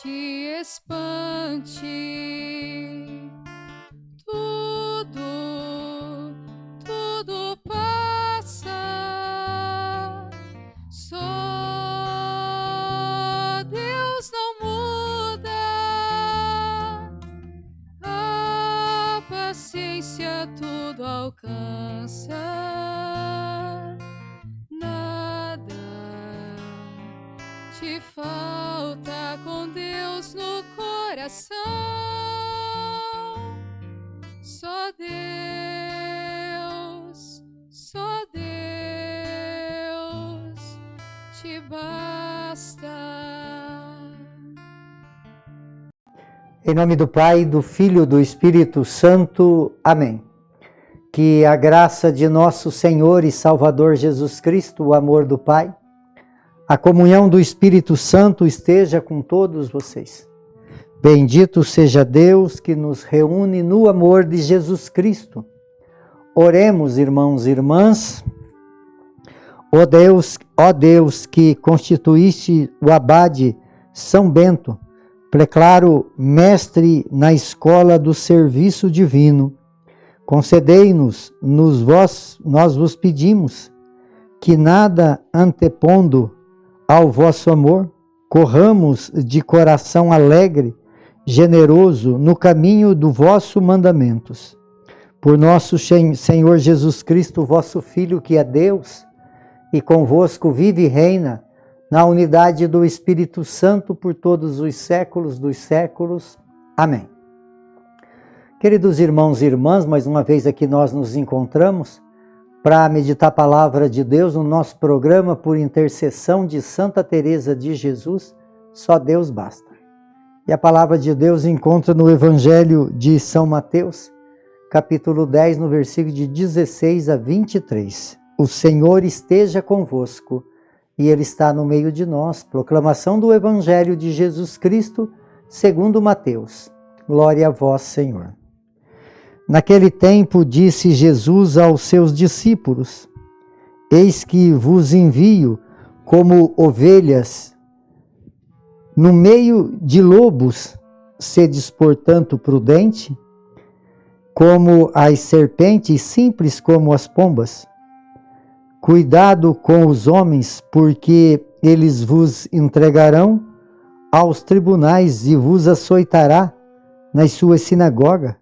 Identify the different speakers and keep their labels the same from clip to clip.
Speaker 1: te espante. Tudo passa, só Deus não muda, a paciência tudo alcança, nada te falta com Deus no coração. Só Deus te basta.
Speaker 2: Em nome do Pai, do Filho e do Espírito Santo. Amém. Que a graça de nosso Senhor e Salvador Jesus Cristo, o amor do Pai, a comunhão do Espírito Santo esteja com todos vocês. Bendito seja Deus que nos reúne no amor de Jesus Cristo. Oremos, irmãos e irmãs. Ó Deus que constituíste o abade São Bento, preclaro mestre na escola do serviço divino, concedei-nos, nós vos pedimos, que nada antepondo ao vosso amor, corramos de coração alegre, generoso, no caminho do vossos mandamentos. Por nosso Senhor Jesus Cristo, vosso Filho, que é Deus, e convosco vive e reina, na unidade do Espírito Santo, por todos os séculos dos séculos. Amém. Queridos irmãos e irmãs, mais uma vez aqui nós nos encontramos para meditar a palavra de Deus no nosso programa por intercessão de Santa Teresa de Jesus, Só Deus Basta. E a palavra de Deus encontra no Evangelho de São Mateus, capítulo 10, no versículo de 16 a 23. O Senhor esteja convosco e Ele está no meio de nós. Proclamação do Evangelho de Jesus Cristo, segundo Mateus. Glória a vós, Senhor. Naquele tempo disse Jesus aos seus discípulos: Eis que vos envio como ovelhas no meio de lobos. Sedes, portanto, prudente, como as serpentes, simples como as pombas. Cuidado com os homens, porque eles vos entregarão aos tribunais e vos açoitará nas suas sinagogas.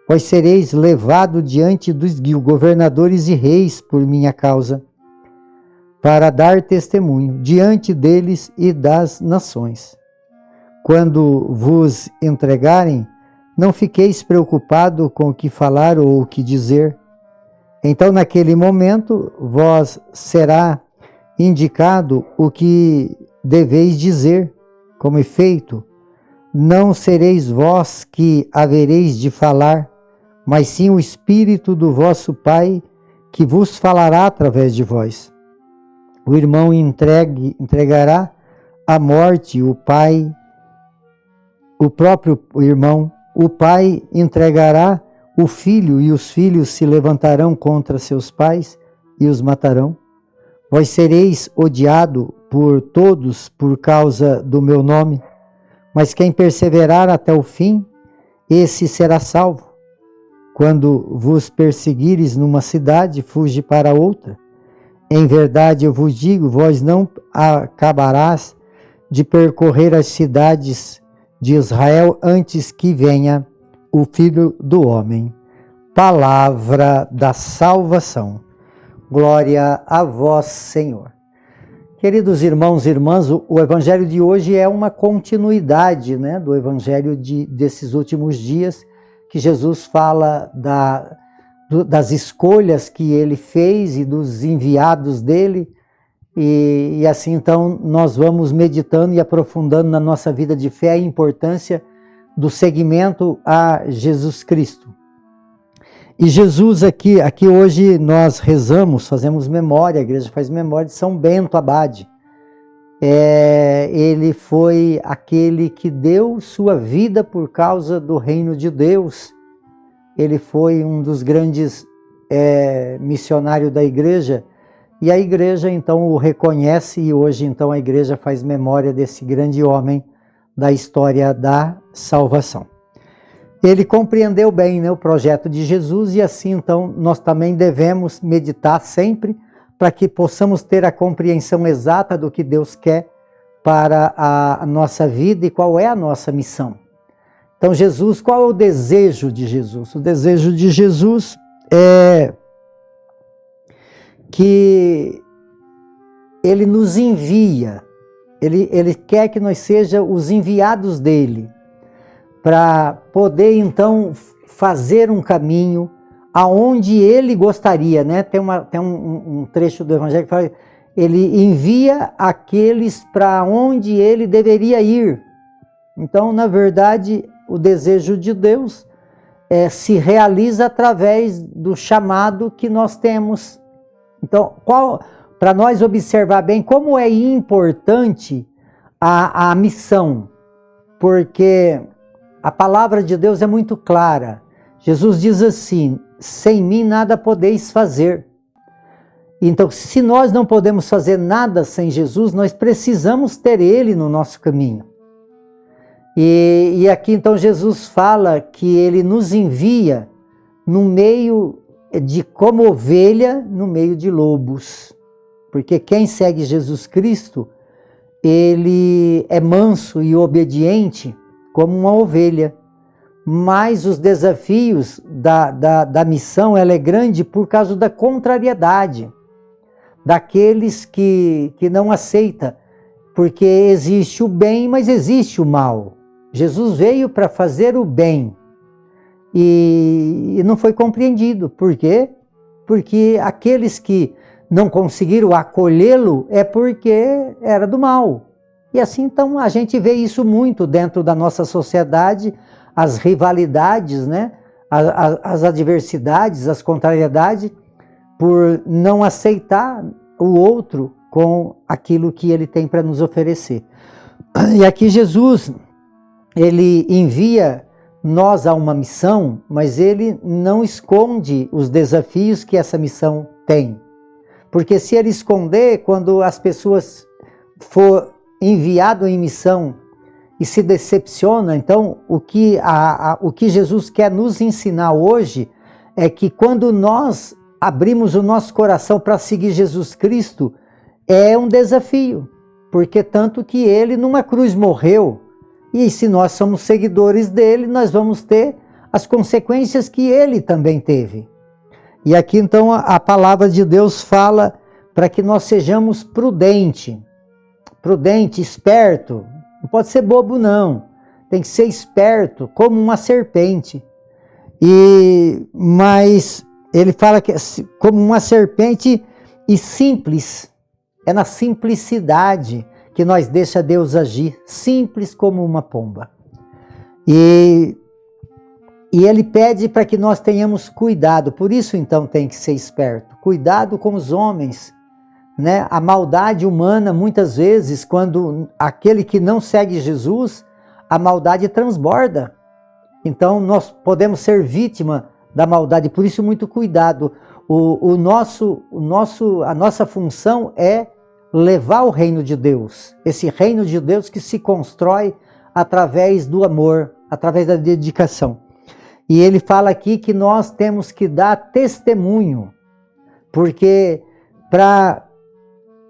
Speaker 2: Vós sereis levados diante dos governadores e reis por minha causa, para dar testemunho diante deles e das nações. Quando vos entregarem, não fiqueis preocupado com o que falar ou o que dizer. Então, naquele momento, vos será indicado o que deveis dizer. Com efeito, não sereis vós que havereis de falar, mas sim o Espírito do vosso Pai, que vos falará através de vós. O irmão entregará à morte o próprio irmão. O pai entregará o filho, e os filhos se levantarão contra seus pais e os matarão. Vós sereis odiado por todos por causa do meu nome, mas quem perseverar até o fim, esse será salvo. Quando vos perseguires numa cidade, fuge para outra. Em verdade eu vos digo, vós não acabarás de percorrer as cidades de Israel antes que venha o Filho do Homem. Palavra da salvação. Glória a vós, Senhor. Queridos irmãos e irmãs, o Evangelho de hoje é uma continuidade, do Evangelho desses últimos dias, que Jesus fala das escolhas que ele fez e dos enviados dele, e assim então nós vamos meditando e aprofundando na nossa vida de fé a importância do seguimento a Jesus Cristo. E Jesus aqui hoje nós rezamos, fazemos memória, a igreja faz memória de São Bento Abade. Ele foi aquele que deu sua vida por causa do reino de Deus. Ele foi um dos grandes missionários da igreja, e a igreja então o reconhece, e hoje então a igreja faz memória desse grande homem da história da salvação. Ele compreendeu bem, né, o projeto de Jesus, e assim então nós também devemos meditar sempre para que possamos ter a compreensão exata do que Deus quer para a nossa vida e qual é a nossa missão. Então Jesus, qual é o desejo de Jesus? O desejo de Jesus é que Ele nos envia, Ele quer que nós sejamos os enviados dEle, para poder então fazer um caminho aonde Ele gostaria, né? Tem um trecho do Evangelho que fala, Ele envia aqueles para onde Ele deveria ir. Então, na verdade, o desejo de Deus se realiza através do chamado que nós temos. Então, para nós observar bem como é importante a missão, porque a palavra de Deus é muito clara. Jesus diz assim, sem mim nada podeis fazer. Então, se nós não podemos fazer nada sem Jesus, nós precisamos ter Ele no nosso caminho. E aqui então Jesus fala que Ele nos envia no meio como ovelha no meio de lobos. Porque quem segue Jesus Cristo, ele é manso e obediente como uma ovelha. Mas os desafios da missão, ela é grande por causa da contrariedade daqueles que não aceitam, porque existe o bem, mas existe o mal. Jesus veio para fazer o bem e não foi compreendido. Por quê? Porque aqueles que não conseguiram acolhê-lo é porque era do mal. E assim, então, a gente vê isso muito dentro da nossa sociedade, as rivalidades, né? As adversidades, as contrariedades, por não aceitar o outro com aquilo que ele tem para nos oferecer. E aqui Jesus, ele envia nós a uma missão, mas ele não esconde os desafios que essa missão tem. Porque se ele esconder, quando as pessoas for enviado em missão e se decepciona, então o que Jesus quer nos ensinar hoje é que quando nós abrimos o nosso coração para seguir Jesus Cristo, é um desafio, porque tanto que ele numa cruz morreu, e se nós somos seguidores dele, nós vamos ter as consequências que ele também teve. E aqui então a palavra de Deus fala para que nós sejamos prudente, esperto. Não pode ser bobo não, tem que ser esperto, como uma serpente. Mas ele fala que como uma serpente e simples, é na simplicidade que nós deixa Deus agir, simples como uma pomba. E ele pede para que nós tenhamos cuidado, por isso então tem que ser esperto. Cuidado com os homens, né? A maldade humana, muitas vezes, quando aquele que não segue Jesus, a maldade transborda. Então nós podemos ser vítima da maldade, por isso muito cuidado. A nossa função é levar o reino de Deus, esse reino de Deus que se constrói através do amor, através da dedicação. E ele fala aqui que nós temos que dar testemunho, porque para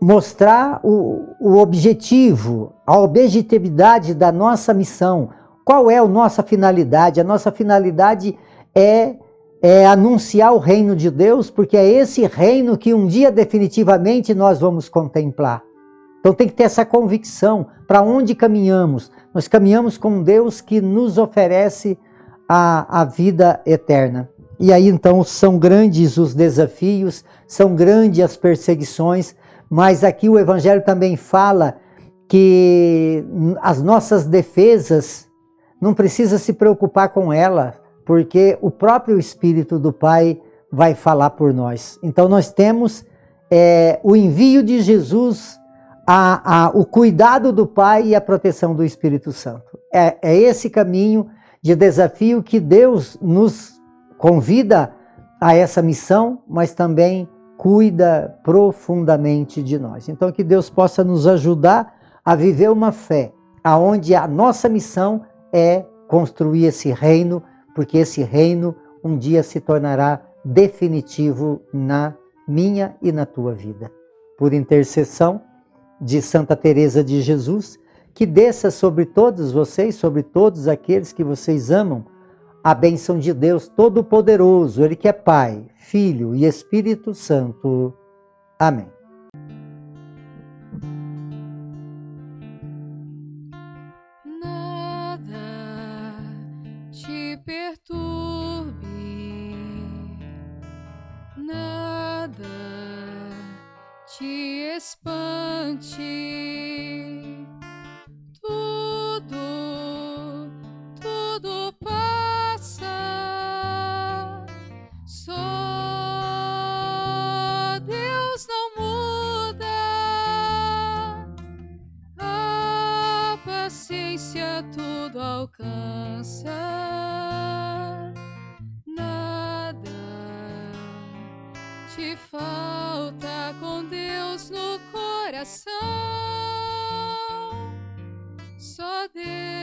Speaker 2: mostrar o objetivo, a objetividade da nossa missão, qual é a nossa finalidade? A nossa finalidade é anunciar o reino de Deus, porque é esse reino que um dia definitivamente nós vamos contemplar. Então tem que ter essa convicção, para onde caminhamos? Nós caminhamos com Deus que nos oferece a vida eterna. E aí então são grandes os desafios, são grandes as perseguições, mas aqui o Evangelho também fala que as nossas defesas não precisa se preocupar com ela, porque o próprio Espírito do Pai vai falar por nós. Então nós temos o envio de Jesus, o cuidado do Pai e a proteção do Espírito Santo. É esse caminho de desafio que Deus nos convida a essa missão, mas também cuida profundamente de nós. Então que Deus possa nos ajudar a viver uma fé aonde a nossa missão é construir esse reino, porque esse reino um dia se tornará definitivo na minha e na tua vida. Por intercessão de Santa Teresa de Jesus, que desça sobre todos vocês, sobre todos aqueles que vocês amam, a bênção de Deus Todo-Poderoso, Ele que é Pai, Filho e Espírito Santo. Amém.
Speaker 1: Nada te perturbe, nada te espante, tudo passa, só Deus não muda, a paciência tudo alcança, nada te falta com Deus no coração, só Deus